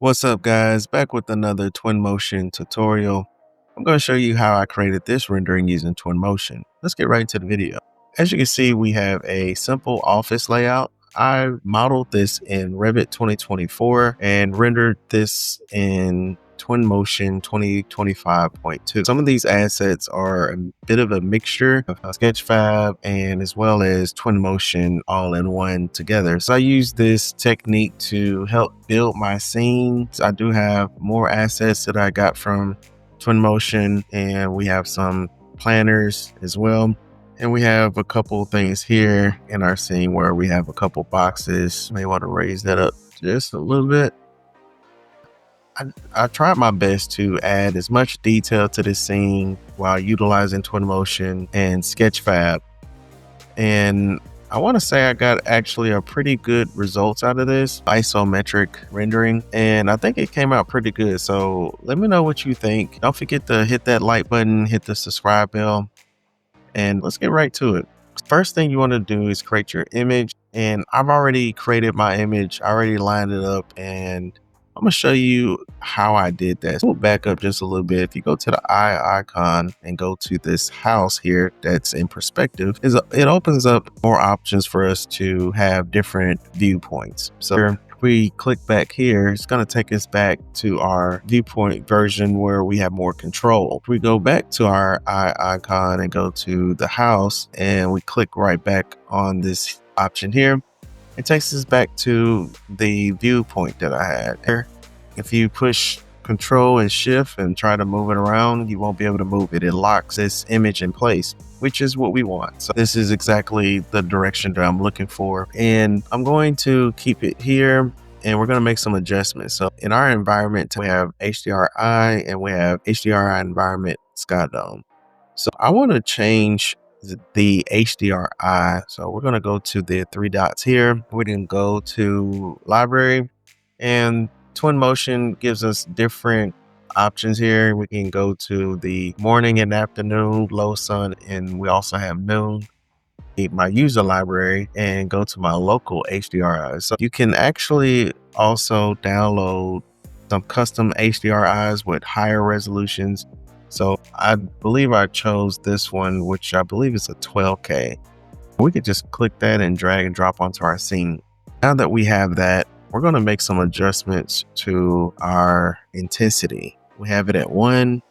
What's up guys, back with another Twinmotion tutorial. I'm going to show you how I created this rendering using Twinmotion. Let's get right into the video. As you can see, we have a simple office layout. I modeled this in Revit 2024 and rendered this in Twinmotion 2025.2. Some of these assets are a bit of a mixture of Sketchfab and as well as Twinmotion all in one together. So I use this technique to help build my scenes. I do have more assets that I got from Twinmotion, and we have some planners as well. And we have a couple things here in our scene where we have a couple boxes. May want to raise that up just a little bit. I tried my best to add as much detail to this scene while utilizing Twinmotion and Sketchfab. And I want to say I got actually a pretty good results out of this isometric rendering, and I think it came out pretty good. So let me know what you think. Don't forget to hit that like button, hit the subscribe bell, and let's get right to it. First thing you want to do is create your image, and I've already created my image. I already lined it up, and I'm going to show you how I did that. So we'll back up just a little bit. If you go to the eye icon and go to this house here that's in perspective, it opens up more options for us to have different viewpoints. So if we click back here, it's going to take us back to our viewpoint version where we have more control. If we go back to our eye icon and go to the house and we click right back on this option here, it takes us back to the viewpoint that I had there. If you push Control and Shift and try to move it around, you won't be able to move it. It locks this image in place, which is what we want. So this is exactly the direction that I'm looking for. And I'm going to keep it here, and we're going to make some adjustments. So in our environment, we have HDRI and we have HDRI environment sky dome. So I want to change the HDRI. So we're going to go to the three dots here. We can go to library, and Twinmotion gives us different options here. We can go to the morning and afternoon, low sun, and we also have noon. My user library and go to my local HDRI. So you can actually also download some custom HDRIs with higher resolutions. So I believe I chose this one, which I believe is a 12K. We could just click that and drag and drop onto our scene. Now that we have that, we're going to make some adjustments to our intensity. We have it at 1.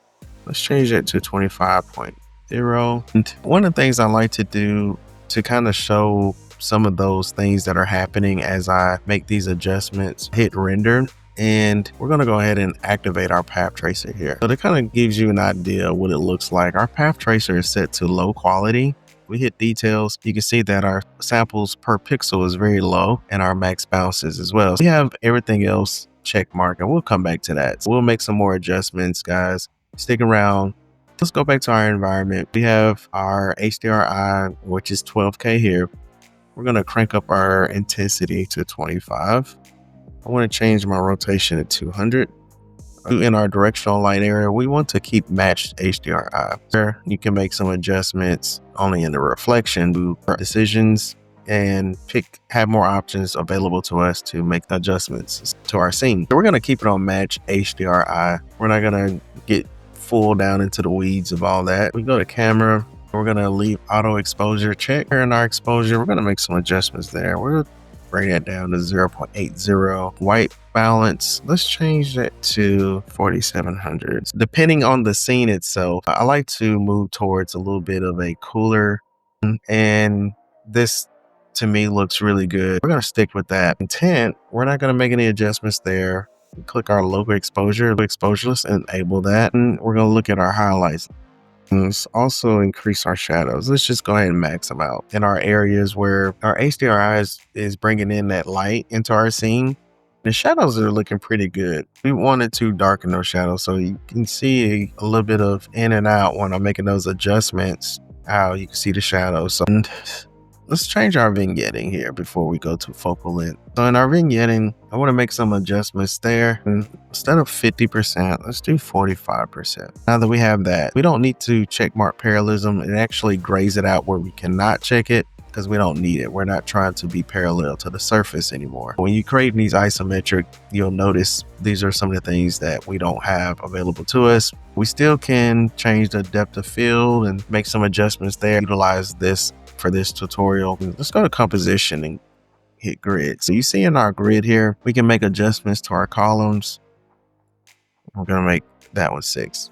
Let's change it to 25.0. And one of the things I like to do to kind of show some of those things that are happening as I make these adjustments, hit render. And we're going to go ahead and activate our path tracer here. So that kind of gives you an idea of what it looks like. Our path tracer is set to low quality. We hit details. You can see that our samples per pixel is very low and our max bounces as well. So we have everything else check mark, and we'll come back to that. So we'll make some more adjustments, guys. Stick around. Let's go back to our environment. We have our HDRI, which is 12K here. We're going to crank up our intensity to 25. I want to change my rotation to 200. In our directional light area, we want to keep matched HDRI. There, you can make some adjustments only in the reflection decisions and have more options available to us to make adjustments to our scene. So we're going to keep it on match HDRI. We're not going to get full down into the weeds of all that. We go to camera. We're going to leave auto exposure check. Here in our exposure, we're going to make some adjustments there. We're bring that down to 0.80. White balance, let's change that to 4700. Depending on the scene itself, I like to move towards a little bit of a cooler, and this to me looks really good. We're going to stick with that. Intent, we're not going to make any adjustments there. Click our logo exposure, let's enable that, and we're going to look at our highlights. Let's also increase our shadows. Let's just go ahead and max them out in our areas where our HDRI is bringing in that light into our scene. The shadows are looking pretty good. We wanted to darken those shadows so you can see a little bit of in and out when I'm making those adjustments, how you can see the shadows. So let's change our vignetting here before we go to focal length. So in our vignetting, I want to make some adjustments there. And instead of 50%, let's do 45%. Now that we have that, we don't need to check mark parallelism. It actually grays it out where we cannot check it. because we don't need it. We're not trying to be parallel to the surface anymore. When you create these isometric, you'll notice these are some of the things that we don't have available to us. We still can change the depth of field and make some adjustments there. Utilize this for this tutorial. Let's go to composition and hit grid. So you see in our grid here, we can make adjustments to our columns. We're going to make that one 6.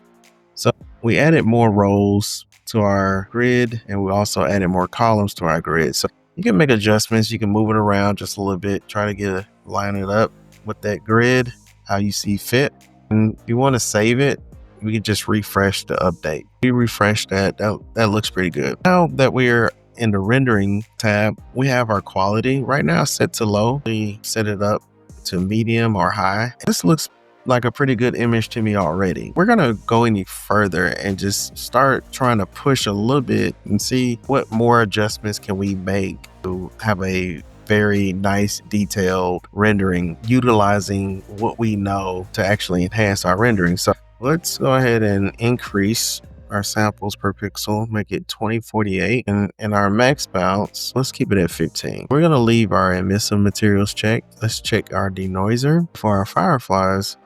So we added more rows to our grid, and we also added more columns to our grid. So you can make adjustments. You can move it around just a little bit, try to line it up with that grid, how you see fit. And if you want to save it, we can just refresh the update. We refresh that looks pretty good. Now that we're in the rendering tab, we have our quality right now set to low. We set it up to medium or high. This looks like a pretty good image to me already. We're gonna go any further and just start trying to push a little bit and see what more adjustments can we make to have a very nice detailed rendering, utilizing what we know to actually enhance our rendering. So let's go ahead and increase our samples per pixel, make it 2048, and our max bounce, let's keep it at 15. We're gonna leave our emissive materials checked. Let's check our denoiser. For our fireflies,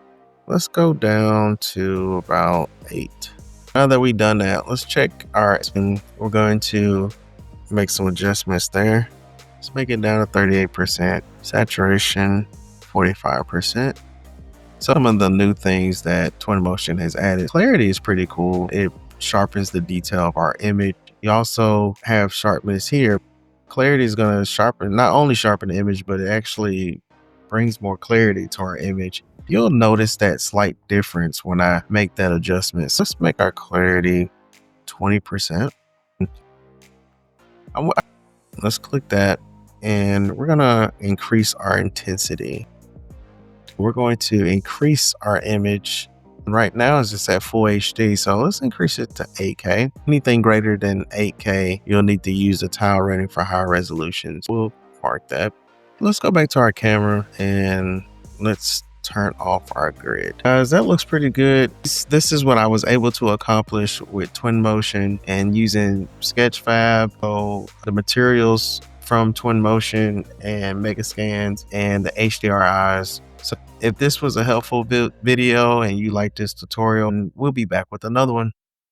let's go down to about 8. Now that we've done that, let's check our, and we're going to make some adjustments there. Let's make it down to 38%, saturation 45%. Some of the new things that Twinmotion has added. Clarity is pretty cool. It sharpens the detail of our image. You also have sharpness here. Clarity is going to not only sharpen the image, but it actually brings more clarity to our image. You'll notice that slight difference when I make that adjustment. So let's make our clarity 20%. Let's click that, and we're going to increase our intensity. We're going to increase our image. Right now it's just at full HD, so let's increase it to 8K. Anything greater than 8K, you'll need to use the tile rendering for higher resolutions. We'll mark that. Let's go back to our camera and let's turn off our grid. Guys, that looks pretty good. This is what I was able to accomplish with Twinmotion and using Sketchfab. So the materials from Twinmotion and Megascans and the HDRIs. So if this was a helpful video and you like this tutorial, we'll be back with another one.